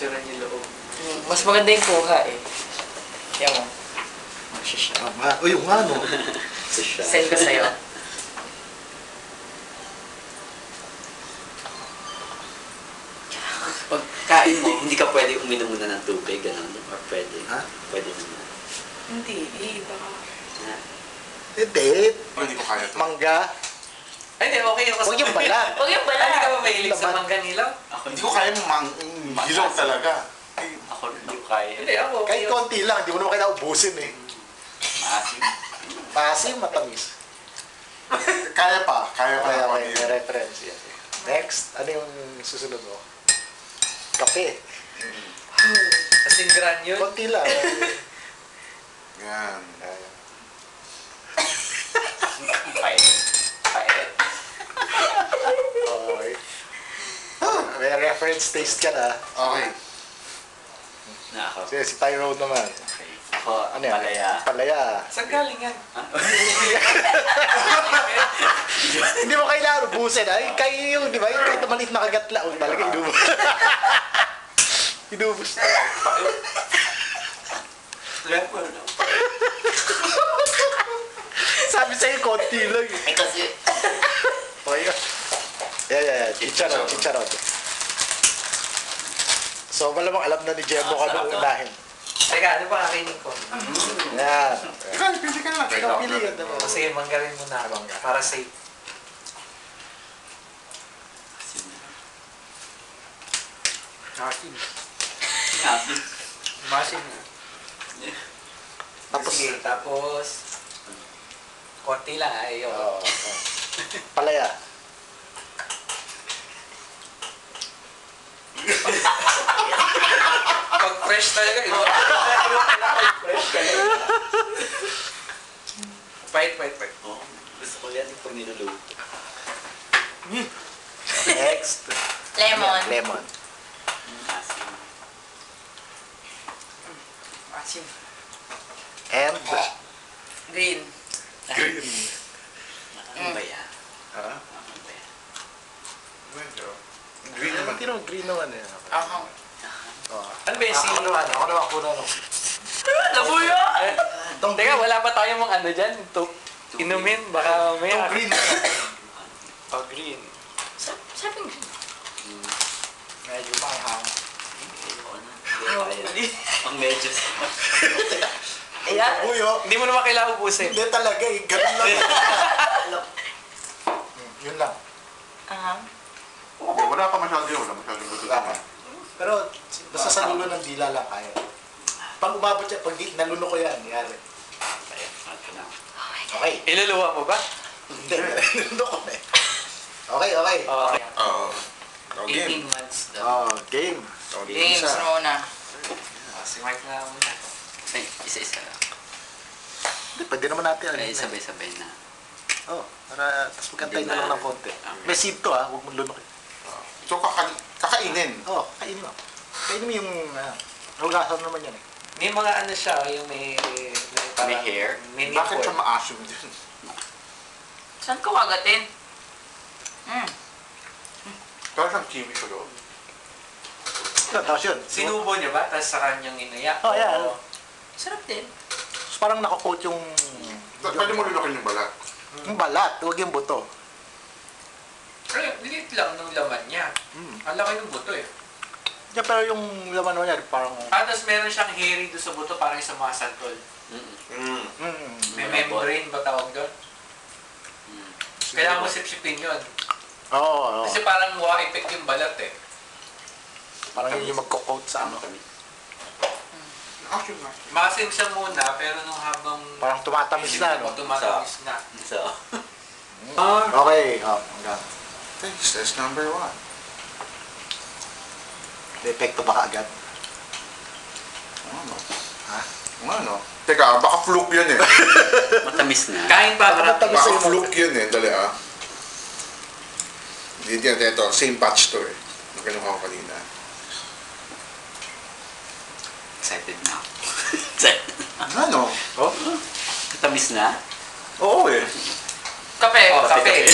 picturean yung loob. Mas maganda yung kuha eh. Yan mo. Uy, yung nga, no? Send ko sa'yo. Pagkain mo, hindi ka pwede uminom muna ng tubig, gano'n? Or pwede? Ha? Pwede naman. Hindi, iba ka. Hindi. Hindi ko kaya to. Mangga. Ay, hindi, okay ako sa Huwag yung balat. Huwag yung Ay, hindi ka balat. ba mahilig sa Laman. mangga nilaw? Hindi ko kaya hilaw talaga. Ako hindi ko kaya. Hindi, ako okay. Kahit konti lang, hindi mo naman kailangan ubusin eh. Maasim. Maasim, matamis. Kaya pa. Kaya pa. Kaya ako may reference yan. Next, ano yung susunod mo? Kape. Kasing gran yun. Konti lang. Yan. Pait. Pait. Okay. May reference taste ka na. Okay. Na ako. Si Tyrone naman. Okay. Ako, Ano yan? palaya. Palaya. Saan galing yan? Hindi mo kailangan ubusin. Ay, kayo yung, di ba? Yung kahit maliit na kagatla. O, talaga inubos. Inubos. Sabi sa'yo, konti lang. Eh kasi, Okay ka. Yeah. Chicharon, chicharon. So, malamang alam na ni Jembo ka nung unahin. Teka, ano ba kakainin ko? Yan. Ikaw, pili ka na lang. Ikaw pili ka naman. Sige, manggarin muna ako. Para safe. Akin. Asin. Masin. Tapos, Sige, tapos... Konti lang, ayaw. oh, palaya. Pag fresh talaga, iba. Fresh ka lang. Pait. Oo. Gusto ko yan pag niluluto. Next. Lemon. Lemon. Asin. Asin. And, Green. green. Ano ba yan? Ha? Ano ba yan? Medyo. Green naman. Green naman eh. Ahang. Oh. Ano ba yung Ako naman, kuna. Labuyo! Teka, wala pa tayong mga ano dyan. Inumin, baka may... Itong green. Oh, green. Sabi green. Medyo manghang. Ayoko na. Hindi kaya. Ang medyo Ayan. Uyo. Hindi mo naman kailangan ubusin. Hindi talaga eh. Ganun lang. Yun lang. Ahang. Okay, wala pa masyado yun. Wala masyado luto. Wala pa. Pero basta sa lulo ng dila lang kaya. Pag umabot siya, pag naluno ko yan, yari. Ayan, ito na. Okay. Iluluwa mo ba? Hindi, naluno ko na eh. Okay. Okay. Oo. Game. 18 months daw. Oh, game. Games muna. Si Mike na muna. Ay, isa-isa lang. Hindi, pwede naman natin. Ay, sabay-sabay na. Oh, para tapos magkantay na lang ng konti. May seed to ha, huwag mong lunokin. So, kakainin. Oh, kainin mo. Kainin mo yung, hugasan naman yan eh. May mga ano siya, yung may parang... May hair? May Bakit nipple. siya maasim din? Saan ko kagatin? Pero siyang kiwi sa loob. Tapos yun. Sinubo niya ba? Tapos sa kanyang inaya? Oh, yeah. Oo. Sarap din. So, parang nakakoat yung... Pwede mo lunukin yung balat. Yung balat, huwag yung buto. Ay, lilit lang nung laman niya. Ang laki ng buto eh. Yeah, pero yung laman naman yan, parang... Tapos meron siyang hairy doon sa buto, parang sa mga santol. May membrane ba tawag doon? Kailangan mo sipsipin yun. Oo. Kasi parang wa-effect yung balat eh. Parang yun yung magko-coat sa ano. Asim na. Masim siya muna, pero nung habang... Parang tumatamis na, no? Tumatamis na. So, Okay. Oh, hanggang. Taste test number 1. Epekto ba kaagad? Ano? Ha? Ano? Teka, baka fluke yun eh. matamis na. Kain pa, marami. Matamis Baka sa'yo. fluke yun eh. Dali ah. Hindi yan. Ito, same batch to eh. Nagkanuha ko kanina. Excited na ako. Excited na. Ano? Oh? Matamis na? Oo eh. Kape. Oh, kape.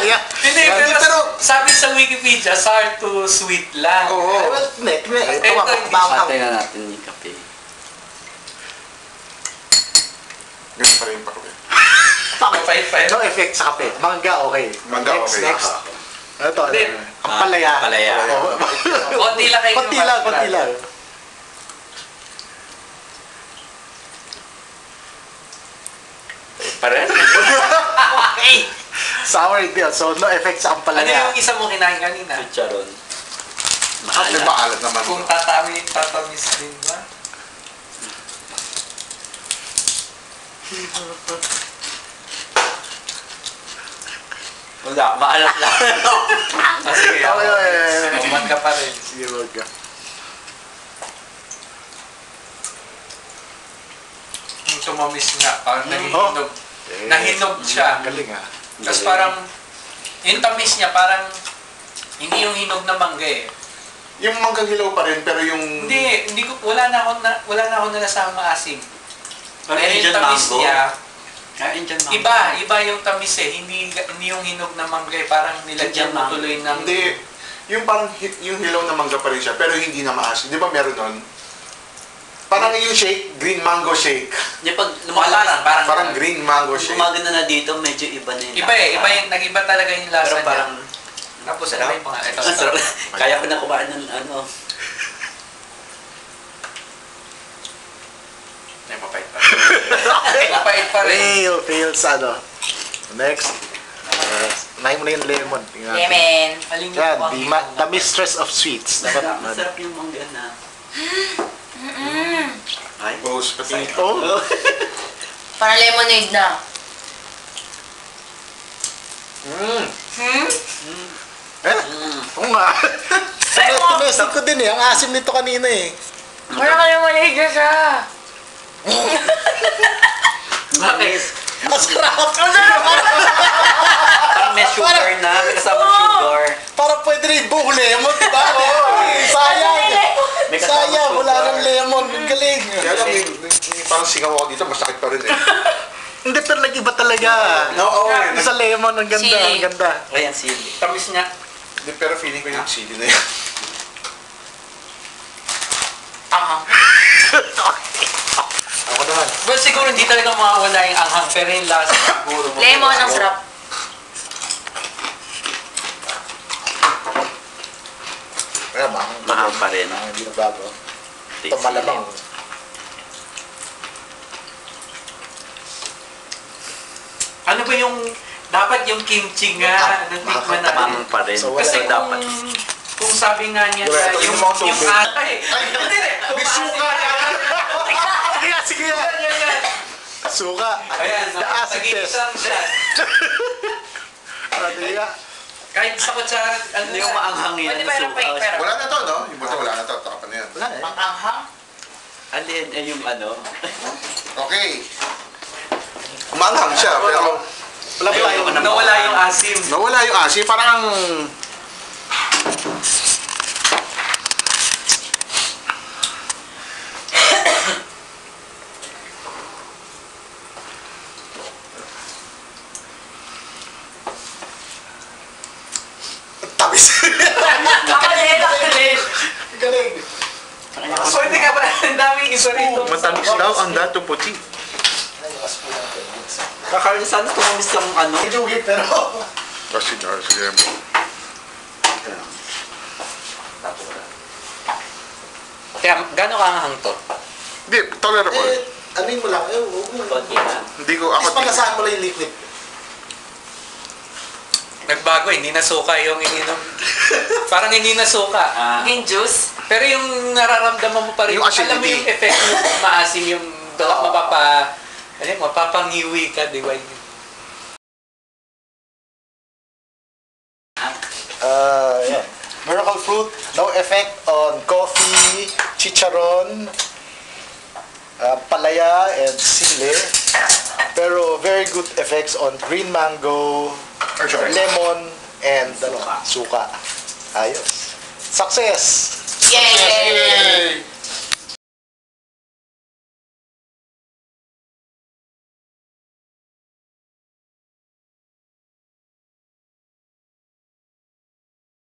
Yeah. Hindi, pero sabi sa Wikipedia, sour to sweet lang. Oo. Ay, well, hindi. Ito Ito, nga, hindi maanghang. Tingnan natin yung kape. Ganun pa rin pa kape. Mapait pa yun. No effect sa kape. Mangga, okay. Mangga, Next, okay. next. Ito, Hindi. ang palaya. Palaya. Oo. Konti lang kayo. Konti lang, konti lang. Pare? Sour hindi. So, no effect sa Ano ampalaya. yung isa mo kinain kanina? Chicharon. May maalat naman. Kung tatamis din ba? Wala, maalat lang. Ah, sige, ako. Okay. Uman ka pa rin. Sige, wag ka. Yung tumamis nga, parang Oh. nahihinog. Nahinog siya. Galing ah. Tapos parang, yung tamis niya parang, hindi yung hinog na mangga eh. Yung manggang hilaw pa rin, pero yung... Hindi ko, wala na ako nalasang maasim. Pero yung Indian tamis mango. niya, Indian mango. iba yung tamis eh. Hindi yung hinog na mangga eh. Parang nilagyan mo tuloy ng... Hindi. Yung parang yung hilaw na mangga pa rin siya, pero hindi na maasim. Di ba meron nun? Parang yung shake, green mango shake. Di pag Parang green mango shake. Gumagana na dito, medyo iba na yung Iba eh. Nag-iba talaga yung lasa Pero niya. parang, Tapos ano yung mga... Ito, ang sarap. Kaya ko na kumain ng ano. Ay, mapait pa rin. Mapait pa rin. Fail sa ano. Next. Nahin mo na yung lemon. Tingnan natin. Yemen. Aling Yan, yung the mistress of sweets. Dapat Masarap yung mangga na. Ay. Rose, pati. Oh, Para lemonade na. eh, oo nga. Tinesting ko din eh. Ang asim nito kanina eh. Para ka lemonade na siya. Bakit? Ang sarap! Parang may sugar na. May kasama sugar. Parang pwede rin buong lemon, di ba? Sayang! May kasama Sayang, wala sugar. ng lemon. Ang galing. Kaya lang, yung parang singaw ako dito, masakit pa rin eh. Hindi, pero nag-iba talaga. Oo, Yung sa lemon, ang ganda, Sili. ang ganda. Ayan, sili. Tamis niya. Pero feeling ko yung chili na yan. Aha. Ako naman. Well, siguro hindi talaga mawawala yung anghang, pero yung lasa siguro. Lemon ang sarap. Kaya Mahal pa rin. Hindi na bago. Ito Tasty. malamang. Ano ba yung, dapat yung kimchi nga, natikman natin. Tamang pa rin. So, Kasi wala dapat. kung sabi nga niya Wala, na ito yung yung mga tubig. atay. Hindi, May suka! Sige nga, sige nga. Suka. Ayan, The acid test. tag-iisang siya. Sige nga. Kahit sa kutsara, ano Hindi yung maanghangin. Pwede ba yung fake pero? Wala na to, no? Yung buto, wala na to. Taka pa na yan. Wala eh. Anghang? Alin, yung ano. Okay. Umanghang siya, pero Wala ba tayo? nawala yung asim. nawala yung asin. Parang tabis. Nakalit. Galing. Pwede ka ba? Ang daming iba rito. Matamis daw ang dato puti. Kakaroon sana tumamis yung ano. Idugit pero. Kasi sige. Kaya, gano'n kaanghang to? Hindi, tolerable. Ano yung wala? Huwag mo. Konti na. Hindi ko, Tapos ako, pagkasahan mo lang yung liquid. Nagbago, hindi na suka yung ininom. Parang hindi na suka. Yung juice? Pero yung nararamdaman mo pa rin, Yung alam mo acidity. yung effect yung maasim, yung mapapangiwi ka, di ba? Yeah. Miracle fruit, no effect on coffee, chicharon, palaya, and sili. Pero very good effects on green mango, Sure. lemon, and suka. Ayos. Success! Yay!